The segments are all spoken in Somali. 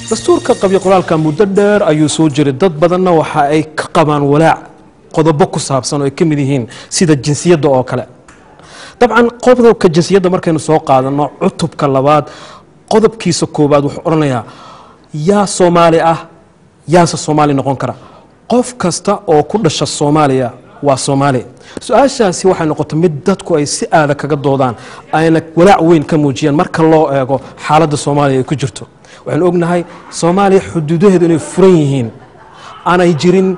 dastuurka qabyo qoraalka muddo dheer ayuu soo jiray dad badanna waxa ay ka qabaan walaac qodobo ku saabsan oo ay ka mid yihiin sida jinsiyadda oo kale dabcan qodobka jinsiyadda markaynu soo qaadano cutubka labaad qodobkiisa koobaad wuxuu oranayaa yaa Soomaali ah yaasa Soomaali noqon kara qof kasta oo ku dhasha Soomaaliya waa Soomaali su'aashaasi waxay noqotay mid dadku ay si aad kaga doodaan ayna walaac weyn ka muujiyaan marka loo eego xaaladda Soomaaliya ay ku jirto waxaan ognahay Soomaaliya xuduudaheedu inay furan yihiin aanay jirin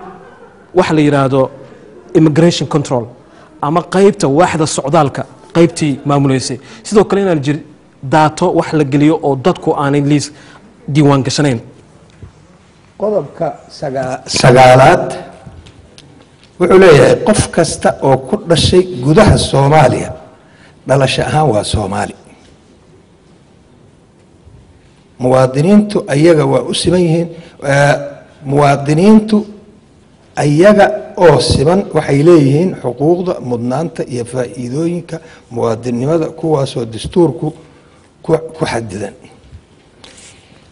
wax la yiraahdo immigration control ama qaybta waaxda socdaalka qaybtii maamuleysay sidoo kale inaan jir daato wax la geliyo oo dadku aanay liis diiwaan gashanayn qodobka sagaalaad wuxuu leeyahay qof kasta oo ku dhashay gudaha Soomaaliya dhalasho ahaan waa Soomaali muwaadiniintu ayaga waa u siman yihiin muwaadiniintu ayaga oo siman waxay leeyihiin xuquuqda mudnaanta iyo faa'iidooyinka muwaadinimada kuwaas oo dastuurku ku xadidan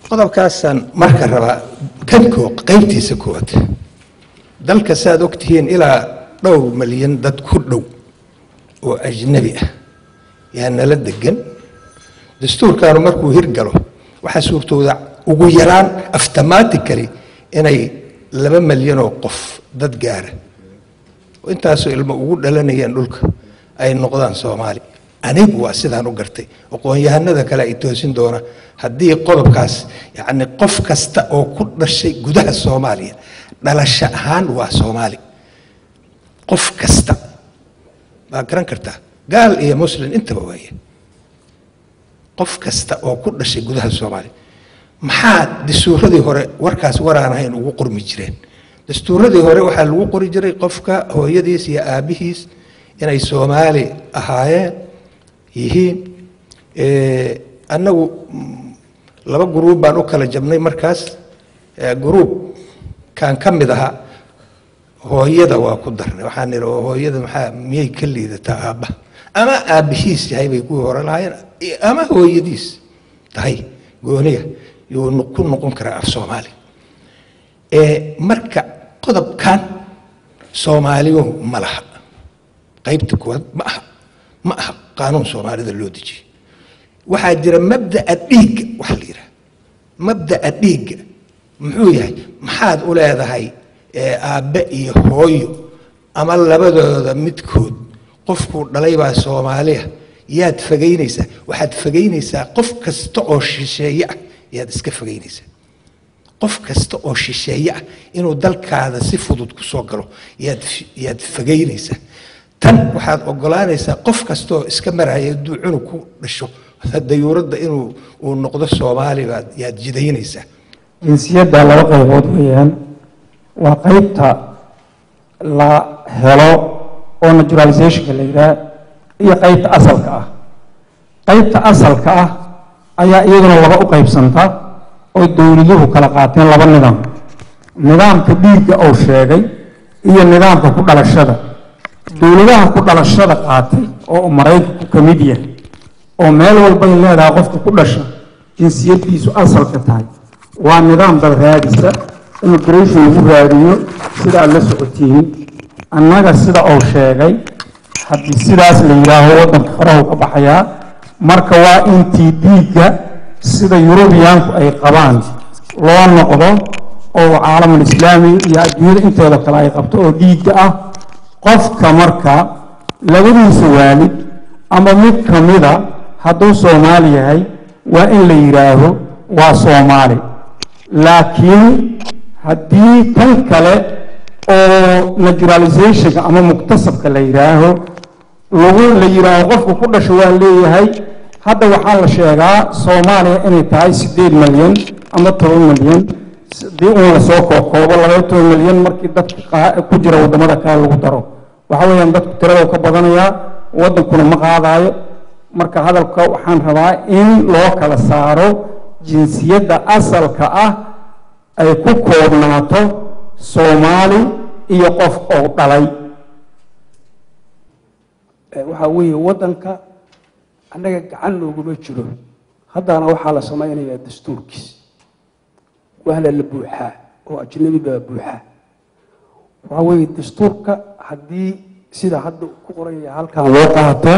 qodobkaasan marka raba kan qaybtiisa koowaad dalka saad ogtihiin ilaa dhowr milyan dad ku dhow oo ajnabi ah yaa nala degan dastuurkaanu markuu hirgalo waxa suurtooda ugu yaraan automatically inay 2 milyan oo qof dad gaara intaasoo ilmo ugu dhalanayaan dhulka ay noqdaan Soomaali anigu waa sidaan u gartay aqoon-yahanada kale ay toosin doona haddii qodobkaas yacni qof kasta oo ku dhashay gudaha Soomaaliya dhalasho ahaan waa Soomaali qof kasta baa garan kartaa gaal iyo muslim intaba waaye qof kasta oo ku dhashay gudaha Soomaaliya maxaa dastuuradii hore warkaas waraanahayn ugu qormi jireen dastuuradii hore waxaa lagu qori jiray qofka hooyadiis iyo aabihiis inay Soomaali ahaayeen yihiin annagu laba group baan u kala jabnay markaas group kan kamid aha hooyada waa ku darnay waxaan niri hooyada maxaa miyay ka liidataa aabba ama aabihiis yahay bay ku hore lahaayeen ama hooyadiis tahay gooniga yuu ku noqon karaa af Soomaali marka qodobkan Soomaaliyo ma laha qaybta koowaad ma aha qaanuun Soomaalida loo dejiyay waxaa jira mabda'a dhiig wax la yiraahdo mabda'a dhiig muxuu yahay maxaad u leedahay aabbe iyo hooyo ama labadooda midkood qofku dhalay baa Soomaaliya yaad fageynaysaa waxaad fageynaysaa qof kasta oo shisheeye ah yaad iska fageynaysaa qof kasta oo shisheeye ah inuu dalkaada si fudud ku soo galo yaad fageynaysaa tan waxaad ogolaanaysaa qof kasta oo iska maraya duucunu ku dhasho dayuuradda inuu noqdo Soomaali yaad jidaynaysaa jinsiyadda laba qaybood weeyaan waa qaybta la helo oo naturalization la yiraahdo iyo qaybta asalka ah qaybta asalka ah ayaa iyaduna laba u qaybsanta oo dawladuhu kala qaateen laba nidaam nidaamka dhiigga oo sheegay iyo nidaamka ku dhalashada dawladaha ku dhalashada qaatay oo Mareykanku ka mid yahay oo meel walba ay leedahay qofka ku dhasha jinsiyadiisu asalka tahay waa nidaam dal raadisa immigration lagu raadiyo sida la socotiin annaga sida oo sheegay haddii sidaas la yiraahdo wadanka faraha ka baxaya marka waa intii dhiigga sida Yurubiyaanku ay qabaan loo noqdo oo caalamul islaami iyo adduunyada inteeda kale ay qabto oo dhiigga ah qofka marka labadiisa waalid ama mid kamida hadduu Soomaali yahay waa in la yiraahdo waa Soomaali laakiin haddii tan kale oo naturalization ama muktasabka la yiraahdo la yiraahdo qofku ku dhasho waa leeyahay hadda waxaa la sheegaa Soomaaliya inay tahay 8 milyan ama 10 milyan dii uu la soo koobo 20 milyan markii dadka ku jira wadamada kale lagu daro waxa weeyaan dadku tirada ka badanaya wadankuna ma qaadayo marka hadalka waxaan rabaa in loo kala saaro jinsiyadda asalka ah ay ku koobnaato Soomaali iyo qof oo dhalay waxa weeye wadanka annaga gacan looguma jiro haddana waxaa la samaynayaa dastuurkiis wahla la buuxaa oo ajnabi baa buuxaa waxa weeye dastuurka haddii sida hadda ku qoraya halkan loo qaato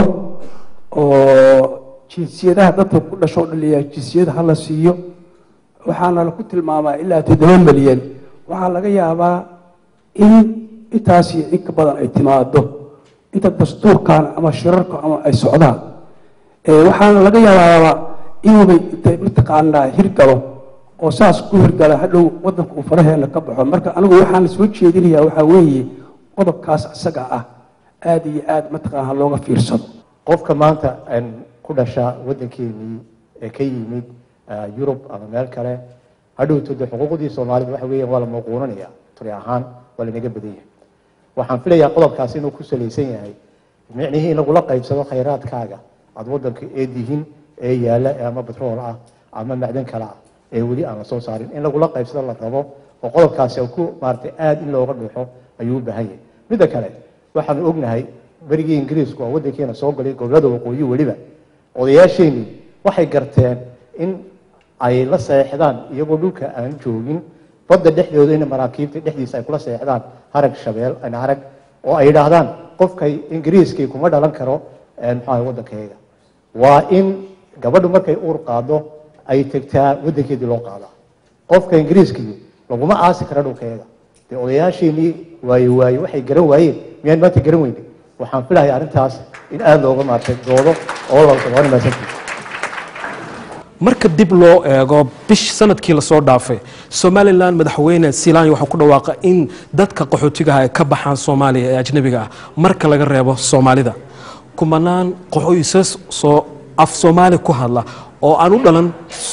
oo jinsiyadaha dadka ku dhasho dhaliya jinsiyada hala siiyo waxaana la ku tilmaamaa ilaa 7 milyan waxaa laga yaabaa in intaas iyo in ka badan ay timaado inta dastuurkan ama shirarka ama ay socdaan waxaana laga yaabaa inuu mataqaanaa hirgalo oo saas ku hirgala hadhow wadanka uu faraheena ka baxo marka anigu waxaan soo jeedinayaa waxa weeye qodobkaas asaga ah aad iyo aad mataqaanaa looga fiirsado qofka maanta ku dhasha wadankeenii ee ka yimid Yurub ama meel kale hadhow todo xuquuqdii Soomaalida waxa weeyaan waa la muuqanaya tiri ahaan waa la naga badiyay waxaan filayaa qodobkaas inuu ku saleysan yahay micnihii in lagu la qaybsado khayraadkaaga aad wadanka eedihin ee yaala ama batrool ah ama macdan kale ah ee wali aan la soo saarin in lagu la qaybsado la rabo oo qodobkaas ku maartay aad in looga dhuuxo ayuu u baahan yahay mid kale waxaan ognahay barigii Ingiriisku oo wadankeena soo galay gobolada waqooyi waliba odayaasheeni waxay garteen in ay la saxeexdaan iyagoo dhulka aan joogin badda dhexdooda in maraakiibta dhexdiisa ay kula saxeexdaan harag shabeel aan harag oo ay yiraahdaan qofkay Ingiriiskii kuma dhalan karo maxaa wadankeega waa in gabadhu markay uur qaado ay tagtaa wadankeedii loo qaadaa qofka Ingiriiskii laguma aasi karo dhulkeega de odayaasheeni waayo waxay garan waayeen miyaan maanta garan weynay waxaan filayaa arintaas in aad looga maartay doodo oo la soo wanaagsan marka dib loo eego bish sanadkii la soo dhaafay Somaliland madaxweyne Silaan waxa ku dhawaaqay in dadka qaxootiga ay ka baxaan Soomaaliya ee ajnabiga ah marka laga reebo Soomaalida kumanaan qaxooysas soo af Soomaali ku hadla oo aan u dhalan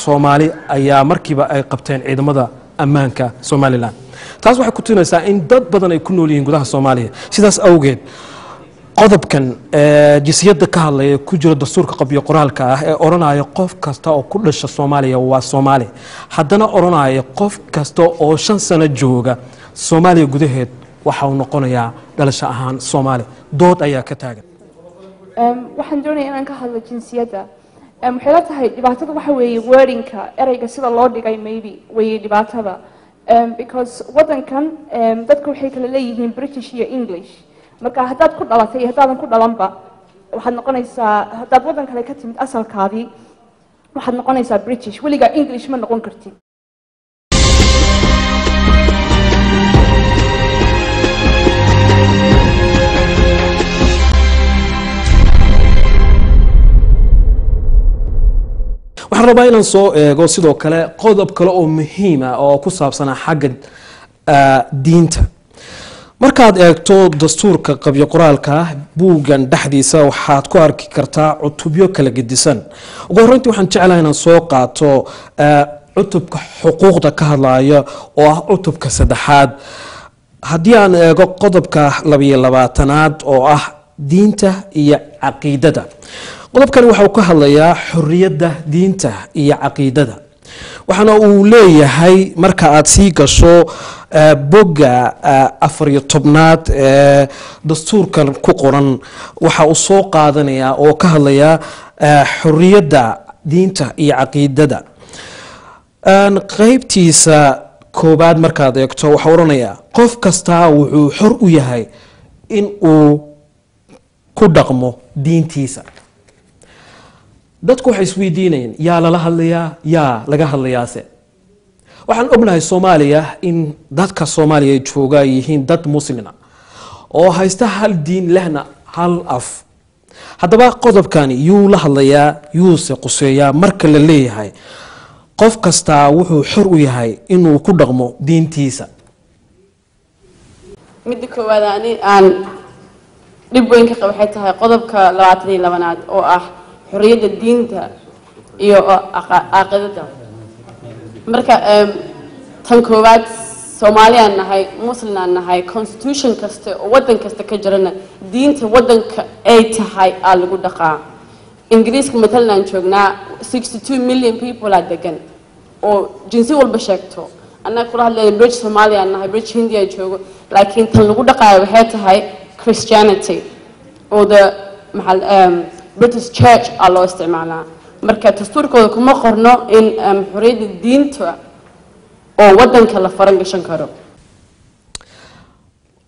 Soomaali ayaa markiiba ay qabteen ciidamada ammaanka Somaliland taas waxay ku tusinaysaa in dad badan ay ku nool yihiin gudaha Soomaaliya sidaas awgeed qodobkan jinsiyada ka hadlaya ku jira dastuurka qabyo qoraalka ah ee oranaya qof kasta oo ku dhasha Soomaaliya waa Soomaali haddana oranaya qof kasta oo 5 sano jooga Soomaaliya gudaheed waxa uu noqonayaa dhalasho ahaan Soomaali dood ayaa ka taagan waxaan doonayaa inaan ka hadlo jinsiyada waxay la tahay dhibaatada waxa weeye wordingka erayga sida loo dhigay maybe way dhibaatada because wadankan dadku waxay kala leeyihiin British iyo English marka haddaad ku dhalatay iyo haddaadan ku dhalanba waxaad noqonaysaa haddaad wadan kale ka timid asalkaadii waxaad noqonaysaa British weligaa English ma noqon kartid waxaan rabaa inaan soo eego sidoo kale qodob kale oo muhiim ah oo ku saabsan xagga diinta markaad eegto dastuurka qabyo qoraalka buugan dhaxdiisa waxaad ku arki kartaa cutubyo kala gedisan ugu horreyntii waxaan jeclahay inaan soo qaato cutubka xuquuqda ka hadlaya oo ah cutubka 3aad haddii aan eego qodobka 22aad oo ah diinta iyo caqiidada qodobkani waxa uu ka hadlayaa xorriyadda diinta iyo caqiidada waxaana uu leeyahay marka aad sii gasho boga 14aad ee dastuurkan ku qoran waxa uu soo qaadanaya oo ka hadlaya xorriyadda diinta iyo caqiidada qaybtiisa koobaad markaad eegto waxa oranaya qof kasta wuxuu xor u yahay in uu ku dhaqmo diintiisa dadku waxay isweydiinayeen yaa lala hadlayaa yaa laga hadlayaase waxaan ognahay Soomaaliya in dadka Soomaaliya jooga yihiin dad muslimiin oo haysta hal diin lehna hal af haddaba qodobkani yuu la hadlayaa yuuse quseeyaa marka la leeyahay qof kasta wuxuu xor u yahay inuu ku dhaqmo diintiisa mid koowaad aan dib weyn ka qabo waxay tahay qodobka 22aad oo ah xorriyadda diinta iyo caqiidada marka tan koowaad Soomaaliya nahay Muslim nahay constitution kasta oo wadan kasta ka jirana diinta wadanka ay tahay lagu dhaqaa Ingiriiska matalan joognaa 62 million people degan oo jinsi walba sheegto annaga kula hadlay British Soomaaliya nahay British India joogo laakiin tan lagu dhaqaayo waxay tahay Christianity oo the British Church loo isticmaalaa marka dastuurkooda kuma qorno in xorriyadda diinta oo waddanka la faran gashan karo.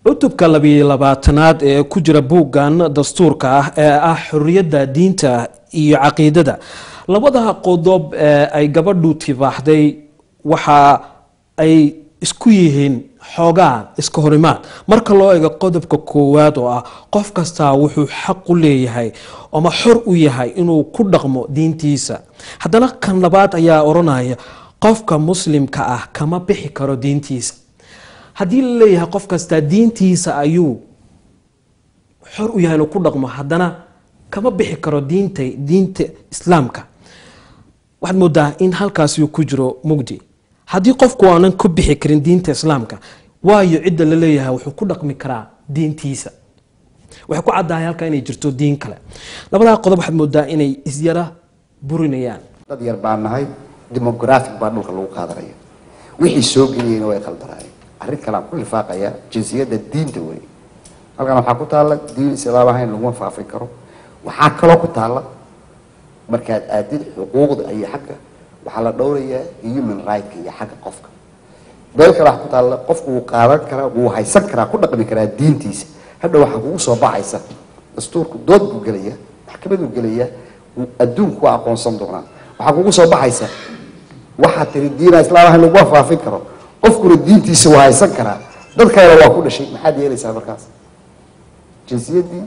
cutubka 22aad ee ku jira buuggan dastuurka ah ee ah xorriyadda diinta iyo caqiidada, labada qodob ay gabadhu tibaaxday waxa ay isku yihiin xoogaa iska horimaad marka loo eego qodobka koowaad oo ah qof kasta wuxuu xaq u leeyahay ama xor u yahay inuu ku dhaqmo diintiisa. haddana kan labaad ayaa oranaya qofka muslimka ah kama bixi karo diintiisa. haddii la leeyahay qof kasta diintiisa ayuu xor u yahay inuu ku dhaqmo, haddana kama bixi karo diinta islaamka, waxaad moodaa in halkaasi ku jiro mugdi. haddii qofku aanan ku bixi karin diinta islaamka, waayo cidda la leeyahay wuxuu ku dhaqmi karaa diintiisa. waxay ku caddahay halka inay jirto diin kale. labadaa qodob waxaad moodaa inay isyara burinayaan. dad yar baan nahay, demographic baa dhulka lagu qaadanaya, wixii soo geliyeyna way qaldanayeen. arrin kale aan ku lifaaqaya jinsiyadda diinta wey. halkan waxaa ku taalla diin islaam ahayn laguma faafin karo. waxaa kaloo ku taalla markaad aadid xuquuqda iyo xagga waxaa la dhowrayaa human right-ka iyo xagga qofka. beel kale waxaa ku taalla qofku wuu qaadan karaa, wuu haysan karaa, ku dhaqmi karaa diintiisa. hadha waxaa kugu soo baxaysa dastuurku dood buu gelaya, maxkamad buu gelaya, adduunku waa aqoonsan doonaa. waxaa kugu soo baxaysa waxaa tiri diina islaam ahayn laguma faafin karo, qofkuna diintiisa waa haysan karaa, dad kalena waa ku dhashay. maxaad yeelaysaa markaas? jinsiyaddii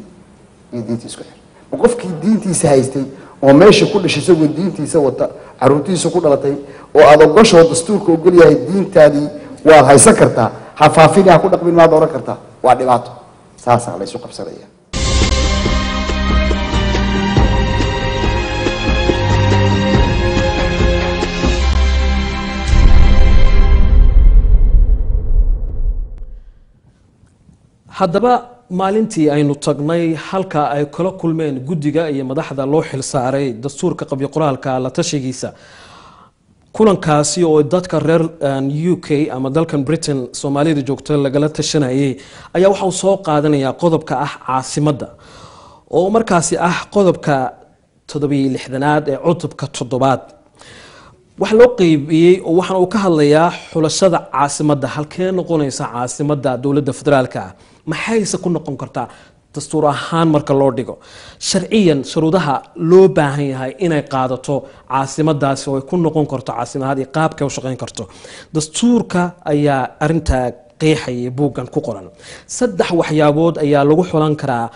iyo diintii isku xir. ma qofkii diintiisa haystay oo meesha ku dhashay isagoo diintiisa wata, caruurtiisa ku dhalatay, oo aad ogashoo dastuurka ogol yahay diintaadii waad haysan kartaa, ha faafini ha ku dhaqmin maad oran kartaa. waa dhibaato. saasaa la isu qabsanaya. haddaba maalintii aynu tagnay halka ay kala kulmeen guddiga iyo madaxda loo xil saaray dastuurka qabyo qoraalka la tashigiisa, kulankaasi oo dadka reer UK ama dalkan Britain Soomaalida joogta lagala tashanayay ayaa waxa uu soo qaadanayaa qodobka ah caasimadda oo markaasi ah qodobka 67aad ee cutubka 7aad. waxa loo qeybiyay oo waxaan uu ka hadlayaa xulashada caasimadda. halkee noqonaysa caasimadda dowladda federaalka? maxayse ku noqon kartaa dastuur ahaan marka loo dhigo? sharciyan shuruudaha loo baahan yahay inay qaadato caasimadaasi oo ay ku noqon karto caasimad iyo qaabka u shaqeyn karto. dastuurka ayaa arintaa qeexaya buuggan ku qoran. 3 waxyaabood ayaa lagu xulan karaa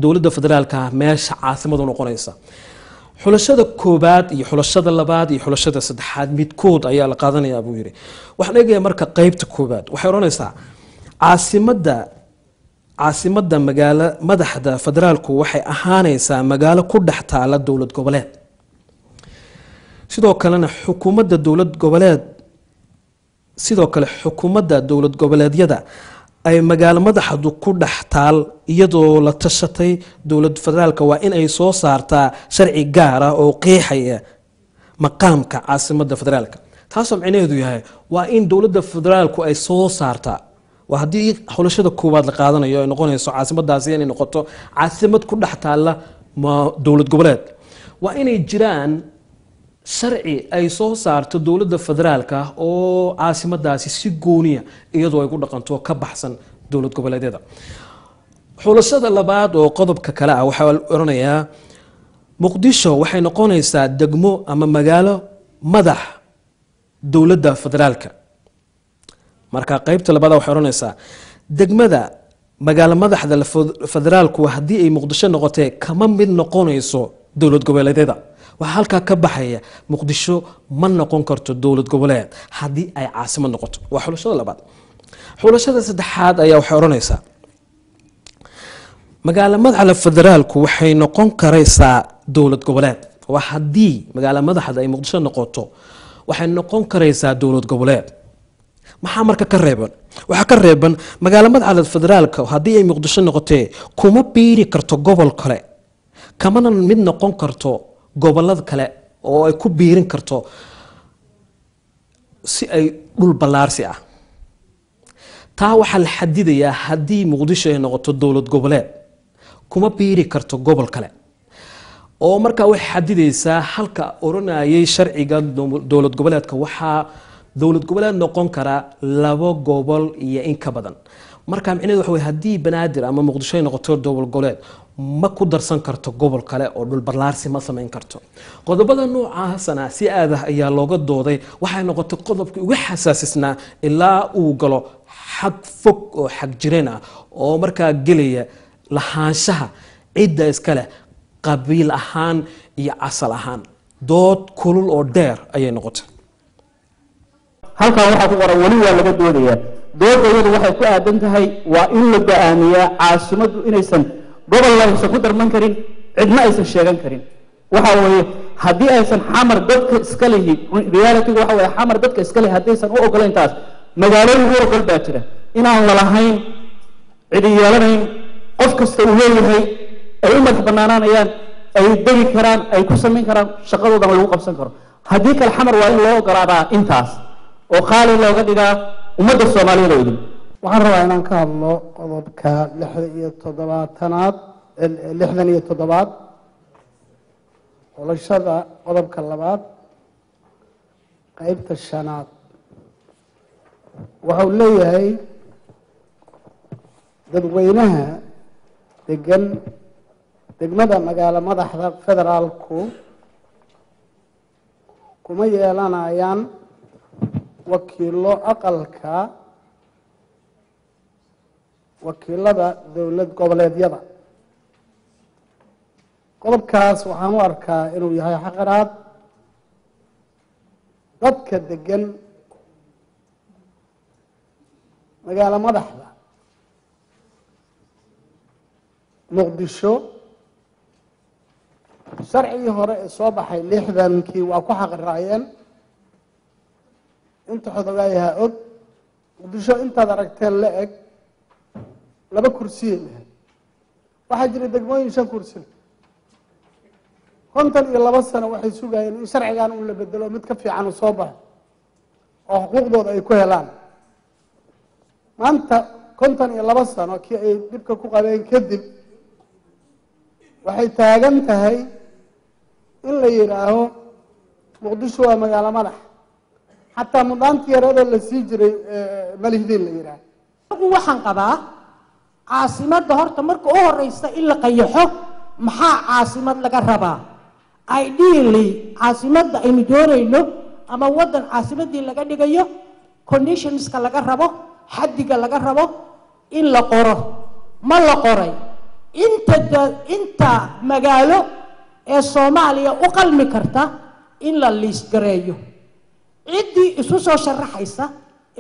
dowladda federaalka meesha caasimadu noqonaysa. xulashada koobaad iyo xulashada labaad iyo xulashada saddexaad midkood ayaa la qaadanayaa buu yiri. waxaan eegayaa marka qaybta koobaad waxay oranaysaa caasimada magaalo madaxda federaalku waxay ahaanaysaa magaalo ku dhex taala dowlad goboleed. sidoo kale xukuumadda dowlad goboleedyada ay magaalo madaxdu ku dhex taal iyadoo la tashatay dowlad federaalka waa in ay soo saartaa sharci gaar ah oo qeexaya maqaamka caasimadda federaalka. taasoo micnaheedu yahay waa in dowladda federaalku ay soo saartaa. waa haddii xulashada koowaad la qaadanayo ay noqonayso caasimadaasi inay noqoto caasimad ku dhex taalla dowlad goboleed, waa inay jiraan sharci ay soo saarto dowladda federaalka oo caasimadaasi si gooniya iyadoo ay ku dhaqanto ka baxsan dowlad goboleedyada. xulashada labaad oo qodobka kale ah waxaa oranayaa muqdisho waxay noqonaysaa degmo ama magaalo madax dowladda federaalka. marka qaybta labaad waxay oranaysaa degmada magaalo madaxda federaalku haddii ay muqdisho noqotee kama mid noqonayso dowlad goboleedyada. waxaa halkaa ka baxaya muqdisho ma noqon karto dowlad goboleed haddii ay caasimad noqoto. waa xulashada labaad. xulashada saddexaad ayaa waxay oranaysaa magaalo madaxda federaalku waxay noqon karaysaa dowlad goboleed. waa haddii magaalo madaxda ay muqdisho noqoto waxay noqon karaysaa dowlad goboleed. maxaa marka ka reeban? waxaa ka reeban magaalo madaxda federaalka haddii ay muqdisho noqotee kuma biiri karto gobol kale, kamana mid noqon karto gobolada kale oo ay ku biirin karto si ay dhul ballaarsi ah. taa waxaa la xadidayaa haddii muqdisho ay noqoto dowlad goboleed kuma biiri karto gobol kale. oo markaa way xadidaysaa halka oranayay sharciga dowlad goboleedka waxaa dowlad goboleed noqon kara 2 gobol iyo in ka badan marka micnaheedu waxa way hadii banaadir ama muqdisho ay noqoto dowlad goboleed ma ku darsan karto gobol kale oo dhul barlaarsi ma sameyn karto qodobada noocaasna si aad ah ayaa looga dooday waxay noqotay qodobkii ugu xasaasisnaa ilaa uu galo xag fog oo xag jireen ah oo markaa gelaya lahaanshaha cidda iska leh qabiil ahaan iyo asal ahaan dood kulul oo dheer ayay noqotay halkan waxaa ku qoran wali waa laga doodayaa doodayadu waxay ku aadan tahay waa in la go'aamiyaa caasimaddu inaysan gobol aysan ku darman karin cidna aysan sheegan karin waxa weeye haddii aysan xamar dadka iska lehi reality waxa weeye xamar dadka iska lehi haddaysan u ogolayn taas magaalooyin u ogol baa jira inaan la lahayn cidi yeelanayn qof kasta uu leeyahay ay u madax bannaanaanayaan ay degi karaan ay ku samayn karaan shaqadoodan lagu qabsan karo haddii kale xamar waa in loo ogolaadaa intaas oo qaali looga dhigaa ummadda Soomaaliyeed oo idin waxaan rabaa inaan ka hadlo qodobka 67aad 67 xulashada qodobka 2 qaybta 5aad waxa uu leeyahay dadweynaha degan degmada magaalo madaxda federaalku kuma yeelanayaan wakiilo aqalka wakiilada dowlad goboleedyada qodobkaas waxaan u arkaa inuu yahay xaqiraad dadka degan magaalo madaxda muqdisho sharcigii hore ee soo baxay 60kii waa ku xaqiraayeen inta xodogaayaha og muqdisho intaad aragteen la eg 2 kursi leh waxaa jira degmooyin 5 kursi 52 sano waxay sugayeen in sharcigan uu la bedelo mid ka fiican u soo baxo oo xuquuqdooda ay ku helaan maanta 52 sano kii ay dibka ku qabeen kadib waxay taagan tahay in la yiraaho muqdisho waa magaalo madax حتى مدانتي يرادو لسي جري مالهدين لا يراه waxaan qabaa caasimada horta marka oo horeysa in la qayaxo maxaa caasimad laga rabaa ideally caasimada aynu doonayno ama wadan caasimadii laga dhigayo conditionska laga rabo xadiga laga rabo in la qoro ma la qoray inta magaalo ee Soomaaliya u qalmi karta in la list gareeyo cidii isu soo sharaxaysa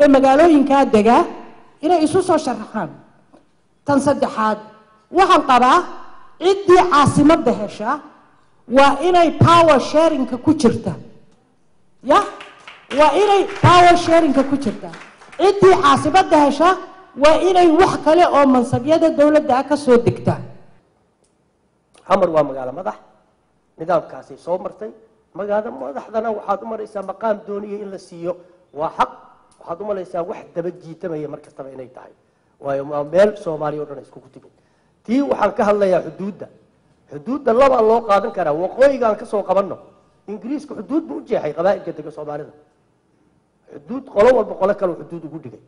ee magaalooyinka dega inay isu soo sharaxaan tan saddexaad waxaan qabaa cidii caasimada hesha waa inay power sharing ku jirta waa inay power sharing ku jirta cidii caasimada hesha waa inay wax kale oo mansabyada dawladda ka soo degta xamar waa magaalo madax nidaamkaasi soo martay magaalada madaxdana waxaad u maraysaa maqaam dooniye in la siiyo waa xaq waxaad u maraysaa wax daba jiitamaya markastaba inay tahay waayo meel Soomaaliya oo dhan isku timid tii waxaan ka hadlayaa xuduudda laba loo qaadan karaa waqooyiga aan ka soo qabanno ingiriisku xuduud buu u jeexay qabaa'ilka degan Soomaalida xuduud qolo walba qolo kale xuduud ugu dhigay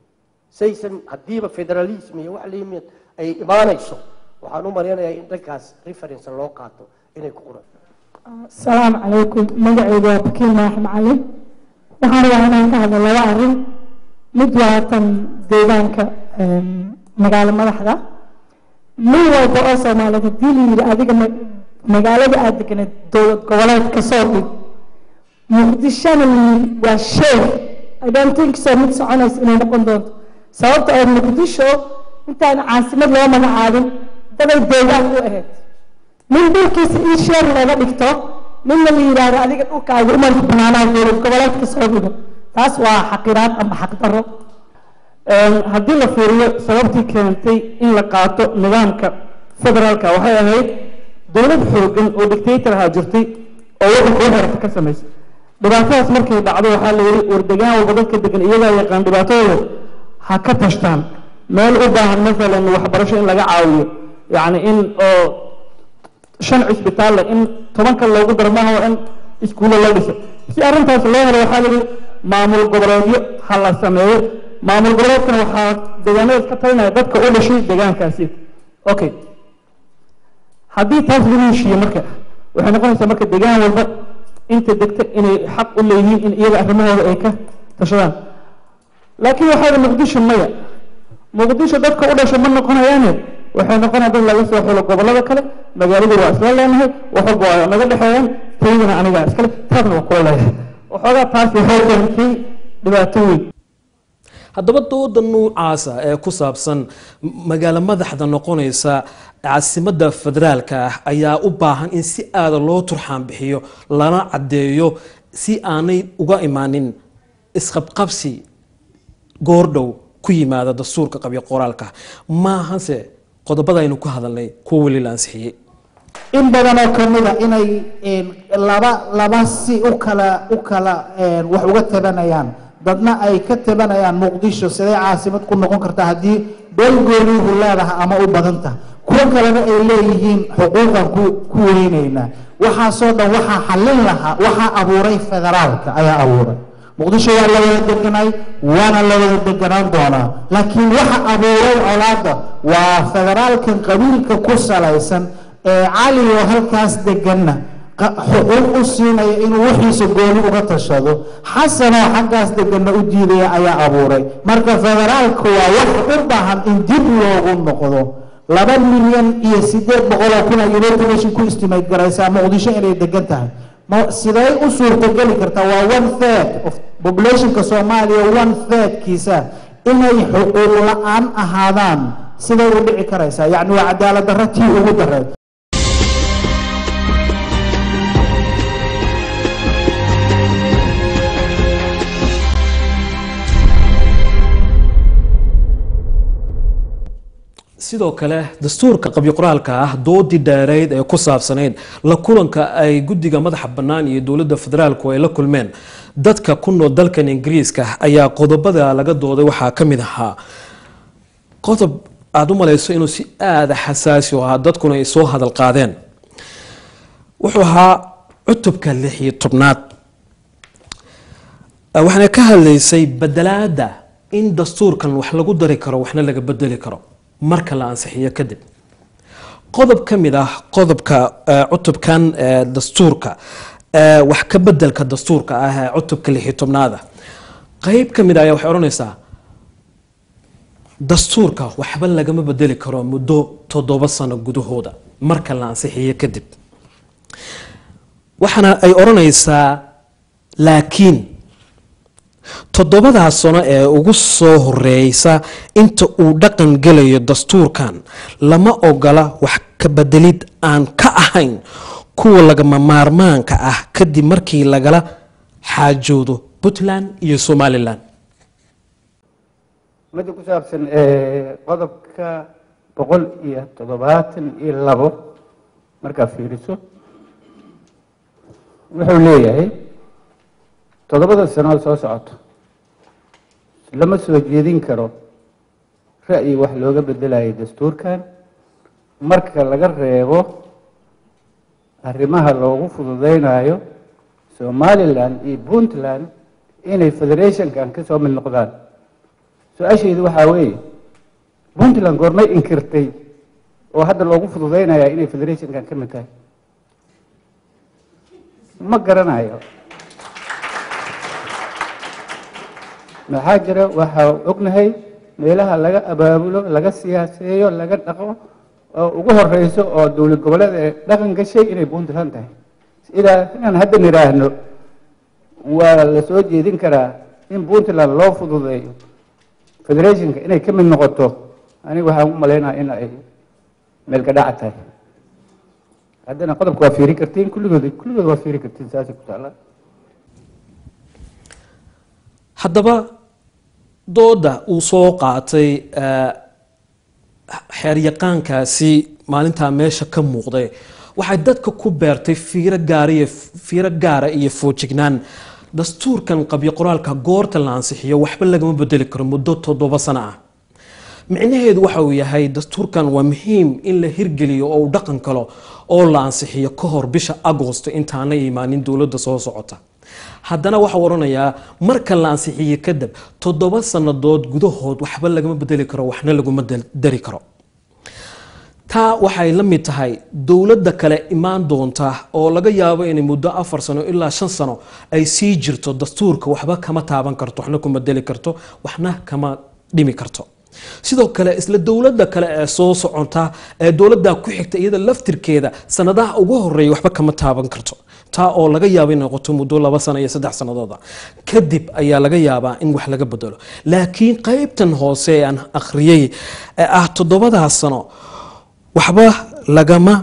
saysan hadiiba federalism iyo wax leeyimid ay imaanayso waxaan u maraynayaa in dhankaas reference loo qaato inay ku qoraan السلام عليكم مجاعيدا بكين ماحم علي وحنا وانا هذا لو أرين مدوة ديوانك مقالة ملحظة من والبؤسة مالك الديلي لأذيك مقالة أدك الدولة قولات كسوري مقدشان والشيخ I don't think so مدس عناس إنه نقول دون سوابت أو مقدشو انت عاصمة لو من عادم تبا الديوان هو أهد من دولكيس إيشير لغا دكتو من اللي يراد أديك الأوكا ومن بنانا والقبلات كسوبه تاس وحقيرات أما حق درو هدي لا فيريو سببتي كانتي إن لقاطو نظامك فدرالك وهي هيد دولة حوقن أو دكتاتر هاجرتي أو وحوقها رفكسميس dhibaatadaas markay dhacdo waxa la yiri wardagaan wadadka degan iyaga yaqaan dhibaatooda ha ka tashtaan meel u baahan mesela waxbarasho in laga caawiyo yaani in oo shan cisbitaal leh in 10 loogu daro maaha waa in iskuulo la dhiso si arrintaas loo helo waxaa lagu maamul goboleedyo ha la sameeyo maamul goboleedkana waxaa deegaanadaas ka talinaya dadka u dhashay deegaankaasi okay haddii taas lagu heshiiyo marka waxay noqonaysaa marka deegaan walba inta degta inay xaq u leeyihiin in iyaga arrimahooda ay ka tashadaan laakiin waxaa muqdisho maya muqdisho dadka u dhashay ma noqonayaane waxay noqonayaan dad laga soo xulo gobollada kale magaaladu waa isla leenahay wax walba waa naga dhexeeyaan taydana aniga iskale taasna waa kula leeyahay waxoogaa taas waxay keentay dhibaato weyn haddaba dooda noocaasa ee ku saabsan magaalo madaxda noqonaysa caasimadda federaalka ah ayaa u baahan in si aada loo turxaan bixiyo lana caddeeyo si aanay uga imaanin isqabqabsi goordhow ku yimaada dastuurka qabyo qoraalka maahanse qodobada aynu ku hadalnay kuwa weli la ansixiyey in badan oo kamida inay laba si u kala wax uga tabanayaan dadna ay ka tabanayaan muqdisho sidee caasimad ku noqon kartaa haddii beelgoorihu leedahay ama u badanta kuwa kalena ay leeyihiin xuquuqan ku weynaynaa waxaasoo dhan waxaa xallin lahaa waxaa abuuray federaalka ayaa abuuray muqdisho waa la wada deganay waana la wada deganaan doonaa laakiin waxa abuuray colaadda waa federaalkan qabiilka ku salaysan ee cali oo halkaas deganna xuquuq u siinaya inuu wixiisa gooni uga tashado xasan oo xaggaas deganna u diidaya ayaa abuuray marka federaalku waa wax u baahan in dib loogu noqdo 2,800,000 United Nations ku estimate garaysaa muqdisho inay degan tahay sidee u suurtageli kartaa waa 1/3 of populationka Soomaaliya 1/3 kiisa inay xuquuq la'aan ahaadaan sidee u dhici karaysaa yacni waa cadaalad darro tii ugu dareed sidoo kale dastuurka qabyo qoraalka ah doodii dheereyd ee ku saabsanayd la kulanka ay guddiga madaxa bannaan iyo dowladda federaalku ay la kulmeen dadka ku nool dalkan ingiriiska ayaa qodobada laga dooday waxaa ka mid ahaa qodob aada u malayso inuu si aada xasaasi u ahaa dadkuna ay soo hadal qaadeen wuxuu ahaa cutubka 16aad waxaana ka hadlaysay bedelaada in dastuurkan wax lagu dari karo waxna laga bedeli karo marka la ansixiyo kadib qodob ka mid ah qodobka cutubkan dastuurka wax ka bedelka dastuurka ah cutubka 16aad qayb ka mid ah waxay oranaysaa dastuurka waxba lagama bedeli karo muddo 7 sano gudahooda marka la ansixiyo kadib waxana ay oranaysaa laakiin 7 sano ee ugu soo horeysa inta uu dhaqan galayo dastuurkan lama ogola wax ka bedelid aan ka ahayn kuwa lagama maarmaanka ah kadib markii lagala xaajoodo Puntland iyo Somaliland mid ku saabsan qodobka 172 marka fiiriso wuxuu leeyahay 7 sano soo socoto lama soo jeedin karo ra'yi wax looga bedelayo dastuurkan marka laga reebo arrimaha loogu fududeynayo Somaliland iyo Puntland inay federationkan ka soo mid noqdaan su-aasheedu waxaa weeye Puntland goormay inkirtay oo hadda loogu fududeynaya inay federationkan ka mid tahay ma garanayo maxaa jira waxaa ognahay meelaha laga abaabulo laga siyaaseeyo laga dhaqo oo ugu horeyso oo dowlad goboleed ee dhaqan gashay inay Puntland tahay ilaa inaan hadda niraahno waa la soo jeedin karaa in Puntland loo fududeeyo federationka inay ka mid noqoto aniga waxaan u maleynayaa in ay meel ka dhac tahay haddana qodobka waa fiiri kartiin kulligood waa fiiri kartiin saasi ku taala haddaba dooda uu soo qaatay xeeryaqaankaasi maalintaa meesha ka muuqday waxay dadka ku beertay fiiro gaara iyo foojignaan dastuurkan qabyo qoraalka goorta la ansixiyo waxba lagama bedeli karo muddo 7 sano ah micnaheedu waxa uu yahay dastuurkan waa muhiim in la hirgeliyo oo uu dhaqan kalo oo la ansixiyo ka hor bisha Agoosto intaanay imaanin dowladda soo socota haddana waxa waranayaa marka la ansixiyo kadib 7 sanadood gudahood waxba lagama bedeli karo waxna laguma dari karo taa waxay la mid tahay dowladda kale imaan doonta oo laga yaabo inay muddo 4 sano ilaa 5 sano ay sii jirto dastuurka waxba kama taaban karto waxna kuma bedeli karto waxna kama dhimi karto sidoo kale isla dowladda kale ee soo socota ee dowladda ku xigta iyada laftirkeeda sanadaha ugu horeeyay waxba kama taaban karto taa oo laga yaabo inay qoto muddo 2 sano iyo 3 sanadood kadib ayaa laga yaabaa in wax laga bedelo laakiin qaybtan hoose aan akhriyay ah 7 sano waxba lagama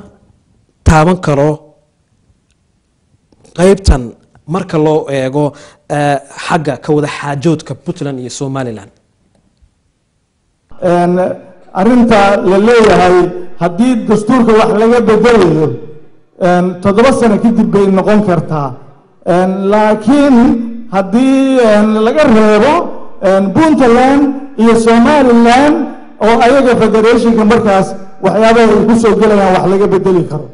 taaban karo qaybtan marka loo eego xagga ka wada xaajoodka Puntland iyo Somaliland arinta la leeyahay haddii dastuurka wax laga bedelayo 7 sano kadib bay noqon kartaa laakiin haddii laga reebo Puntland iyo Somaliland oo ayaga federationka markaas waxyaabaha ay ku soo galayaan wax laga bedeli karo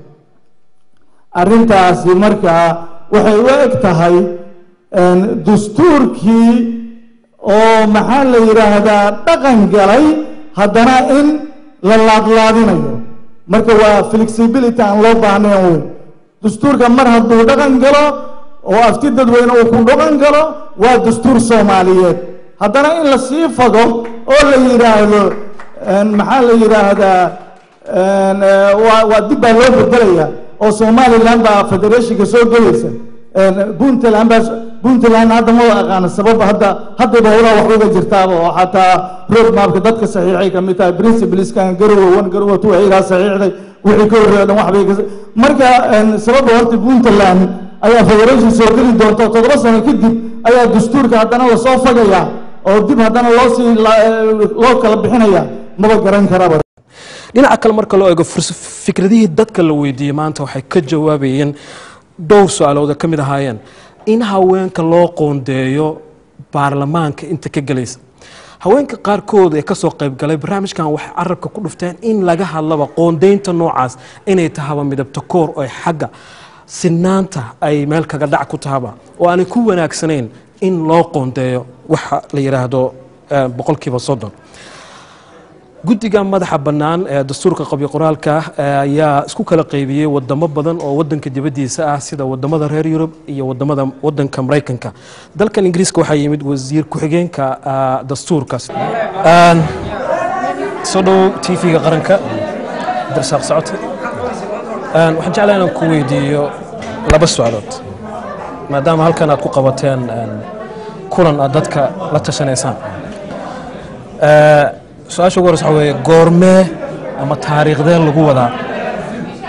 arintaasi markaa waxay u eg tahay dastuurkii oo maxaa la yiraahdaa dhaqan galay haddana in la laadlaadinayo marka waa flexibility aan loo baahnayn weyn dastuurka mar hadduu dhaqan galo oo afti dadweyne uu ku dhaqan galo waa dastuur Soomaaliyeed haddana in la sii fado oo la yiraahdo maxaa la yiraahdaa waa dib baa loo bedelaya oo Somaliland baa federationka soo galaysa Puntland hadda ma aqaan sabab hadda hawla wax uga jirtaa oo xataa road mapka dadka saxiixay kamid tahay principles kan garowo tu ay saxiixday wixii ka horeeyay wax bay marka sabab horta Puntland ayaa federation soo gali doonta 7 sano kadib ayaa dastuurka haddana la soo fagaya oo dib haddana loo kala bixinaya ma garan karaba dhinaca kale marka loo eego fikradihii dadka la weydiiyay maanta waxay ka jawaabayeen dhowr su'aalood ka mid ahaayeen in haweenka loo qoondeeyo baarlamaanka inta ka galaysa haweenka qaarkood ee ka soo qayb galay barnaamijkan waxay carabka ku dhufteen in laga hadlaba qoondeynta noocaas inay tahaba midabta koor oo xagga sinaanta ay meel kaga dhac ku tahaba oo aan ku wanaagsanayn in loo qoondeeyo waxa la yiraahdo 30% guddiga madaxa bannaan ee dastuurka qabyo qoraalka ayaa isku kala qaybiyay wadamo badan oo wadanka dibadiisa ah sida wadamada reer Yurub iyo wadanka Mareykanka dalkan Ingiriiska waxa yimid wasiir ku xigeenka dastuurkaas soo dhow TV-ga qaranka darsaaq socota waxaan jeclahay inaan ku weydiiyo 2 su'aalood maadaama halkan aad ku qabateen kulan aad dadka la tashanaysaan su'aasha ugu horeysa waa goormee ama taariikhdee lagu wadaa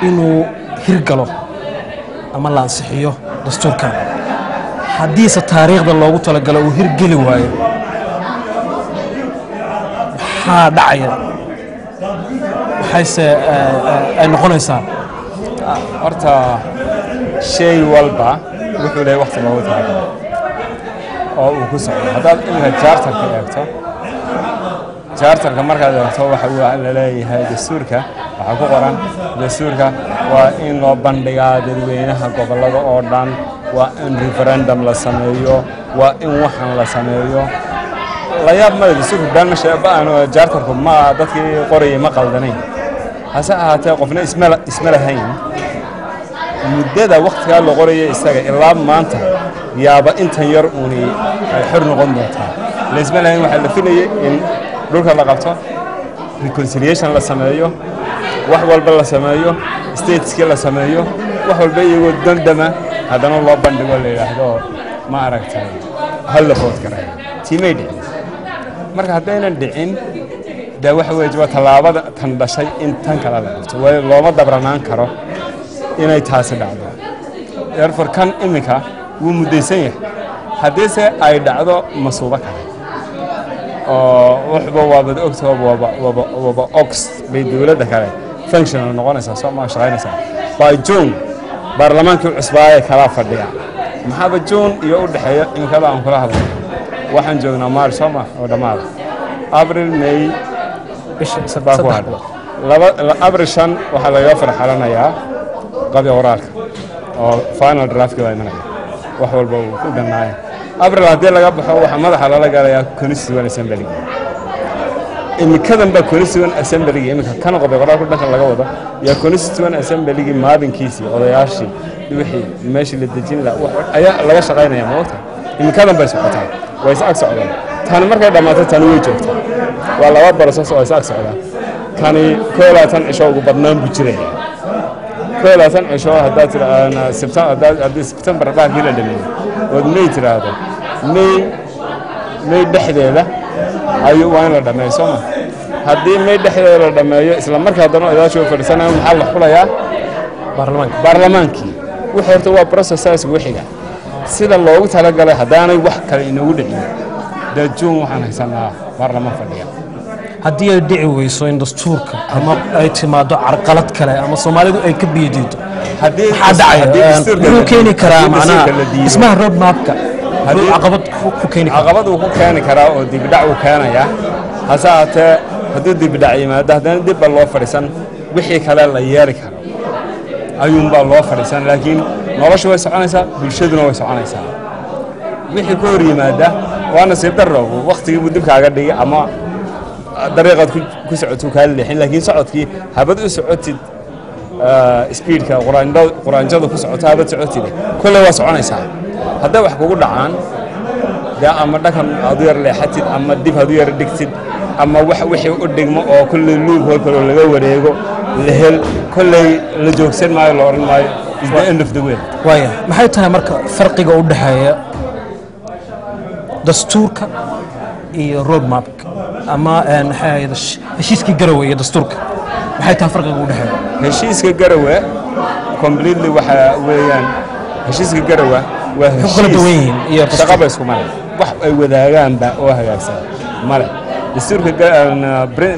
inuu hirgalo ama la ansixiyo dastuurkan haddiise taariikhda loogu talagalo uu hirgeli waayo maxaa dhacaya waxayse ay noqonaysaa horta shay walba wuxuu leeyahay waqti loogu talagalo oo uu ku socdo haddaad imika jaartarka eegto jaartarka markaad eegto waxa uu la leeyahay dastuurka waxaa ku qoran dastuurka waa in loo bandhigaa dadweynaha gobollada oo dhan waa in referendum la sameeyo waa in waxan la sameeyo la yaab ma dastuurka baan sheebaan oo jaartarku ma dadkii qorayay ma qaldanayn hase ahaatee qofna isma lahayn muddada waqtiga la qorayay isaga ilaa maanta yaaba intan yar uuni ay xor noqon doontaa la isma lahayn waxa la filayay in dhulka la qabto reconciliation la sameeyo wax walba la sameeyo stateski la sameeyo wax walba iyagoo dandama haddana loo bandhigo la yidhaahdo ma aragtay hal la food karay tiimay dhicin marka haddaynan dhicin dee waxa weeye waa tallaabada tan dhashay in tan kale la qabto waayo looma dabranaan karo inay taasi dhacdo therefore kan iminka wuu muddaysan yahay haddiise ay dhacdo masuubo kale oo waxba waabad ogtahay waba ox bay dowladda kale functional noqonaysaa soo ma shaqaynaysaa by June baarlamaankii cusbaaye kala fadhiya maxaba June iyo u dhaxeeya in kala aan kula hadlo waxaan joognaa March soo ma oo dhamaad April May baa ku hadhay abril 5 waxaa laga farxalanayaa qabyo qoraalka oo final draft baa imanaya wax walba uu ku dhanaayo abril haddii laga baxo waxa madaxa lala galayaa constituent assembly imikadan baa constituent assembly imika kan qabyo qoraalka dhanka laga wado iyo constituent assembly maalinkiisii odayaashii wixii meeshii la dejin lahaa ayaa laga shaqaynaya moogta imikadan bay socotaa way is ag socdaan tani markay dhammaato tani way joogtaa waa laba barasos oo is ag socdaan tani 12 cisho ugu badnaan buu jiraya 12 cisho haddaad tiraahdo September baa kila dhameeyay oo May tiraahdo May dhexdeeda ayuu waa in la dhameeyo Soomaa haddii May dhexdeeda la dhameeyo isla markaa haddana odayaashu fadhiisanayaan maxaa la xulayaa baarlamaankii wuxuu horta waa process wixiga sida loogu talagalay haddaanay wax kale inoogu dhicin dajuun waxaan haysanaa baarlamaan fadhiya haddii ay dhici weyso in dastuurka ama ay timaado carqalad kale ama Soomaalidu ay ka biidido wuxuu keeni karaa macnaha ismaha road mapka caqabad ku keeni karaa oo dibdhac uu keenaya hase haatee haddii dibdhac yimaado haddana dib baa loo fadhiisan wixii kale la yeeri karo ayuunbaa loo fadhiisan laakiin noloshu way soconaysaa bulshaduna way soconaysaa wixii ku hor yimaada waa nasiib darro waqtigii buu dib kaaga dhigay ama dariiqad ku socoto kaa leexin laakiin socodkii habad u socotid speedka quraanjada ku socota habad socotid kulli waa soconaysaa hadday wax kugu dhacaan daa ama dhakan aad yar leexatid ama dib aad yar dhigtid ama wax wixii u dhigmo oo kulli luug kale laga wareego la hel kulli la joogsan maayo la oran maayo is the end of the way waaya maxay tahay marka farqiga u dhaxeeya dastuurka iyo road map ama heshiiskii Garowe iyo dastuurka maxay tahay farqiga u dhaxeeya heshiiska Garowe completely waxa weeyaan heshiiska Garowe waa heshiis iyo shaqaba isku male wax ay wadaagaan ba oo hagaagsan male dastuurka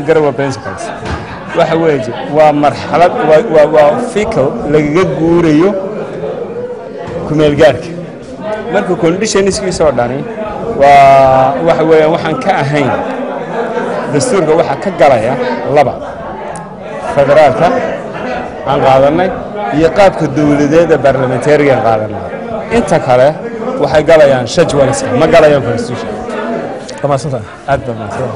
Garowe principles waxa weeye waa marxalad waa fikir laga guurayo kumeel gaarka marka conditionskiisa oo dhani waxa weeyaan waxaan ka ahayn dastuurka waxa ka galaya laba federaalka aan qaadanay iyo qaabka dawladeed ee parliamentariga qaadanay inta kale waxay galayaan schedule ma galayaan constitution kama santa aad baa maasoo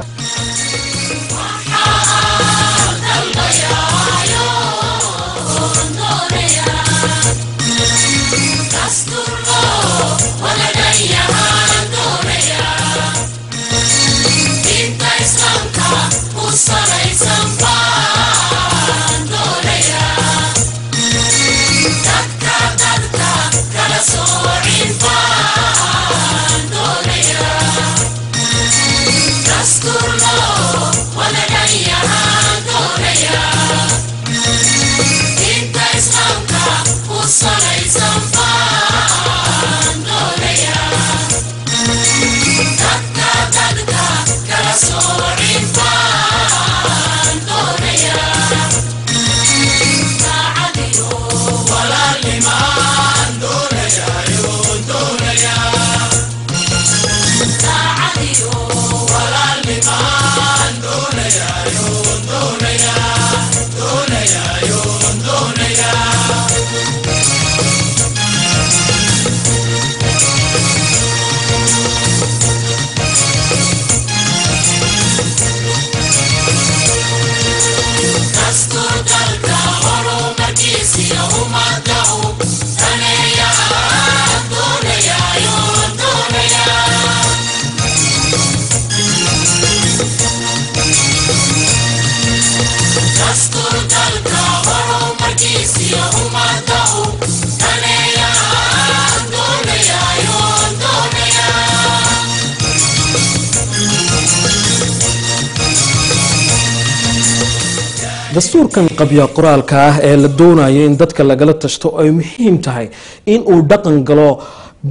dastuurkan qabyo qoraalka ah ee la doonayo in dadka lagala tashto ay muhiim tahay in uu dhaqan galo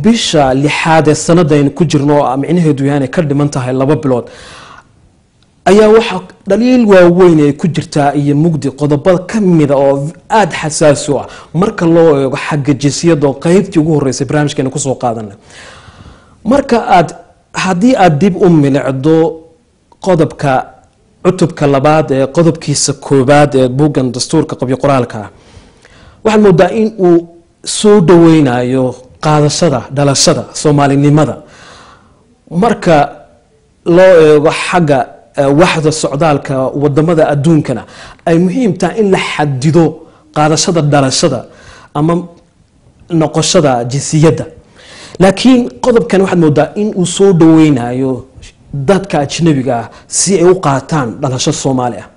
bisha 6 ee sanadaynu ku jirno micnaheedu yahay ka dhiman tahay 2 bilood ayaa waxa dhaliil waaweyn ay ku jirtaa iyo mugdi qodobo kamid oo aad xasaas u ah marka loo eego xagga jinsiyada qaybtii ugu horeysay barnaamijkeena ku soo qaadanay marka haddii aad dib u milicdo qodobka cutubka labaad ee qodobkiisa koobaad ee buuggan dastuurka qabyo qoraalka waxaad moodaa in uu soo dhaweynayo qaadashada dhalashada soomaalinimada marka loo eego xagga waxda socdaalka wadamada adduunkana ay muhiim tahay in la xadido qaadashada dhalashada ama noqoshada jinsiyadda laakiin qodobkan waxaad moodaa in uu soo dhaweynayo dadka ajnabiga ah si ay u qaataan dhalasho Soomaali ah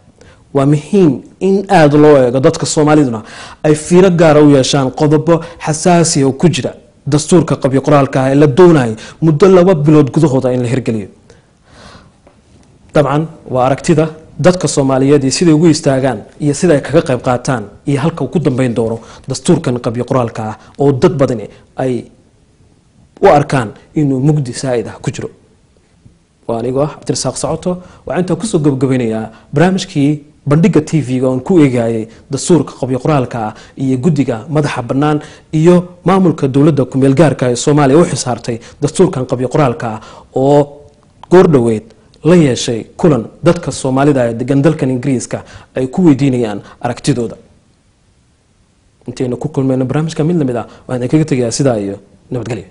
waa muhiim in aad loo eego dadka Soomaaliduna ay fiiro gaar ah u yeeshaan qodobo xasaasi ah oo ku jira dastuurka qabyo qoraalka ee la doonayo muddo 2 bilood gudahooda in la hirgeliyo dabcan waa aragtida dadka Soomaaliyeed sida ugu istaagaan iyo sida ay kaga qayb qaataan iyo halka uu ku dambeyn doono dastuurkan qabyo qoraalka oo dad badan ay u arkaan inuu mugdi saa'id ah ku jiro وأنا أبترساق صعوته وأنت كسر جبينيا برامج كي بندقة تي في عن كوي جاي دستور قبل قرال كا يجوديجا مدح بنان إيو معمول كدولة دكم يلقار كا الصومالي وحصارتي دستور كان قبل قرال كا أو جوردويت لا شيء كلن دتك الصومالي ده دجندل كان إنجليز كا أي كوي دينيان أركتيدو ده أنت إنه كل من برامج كامل لمدا وأنا كي تجي سيدا إيو نبتقلي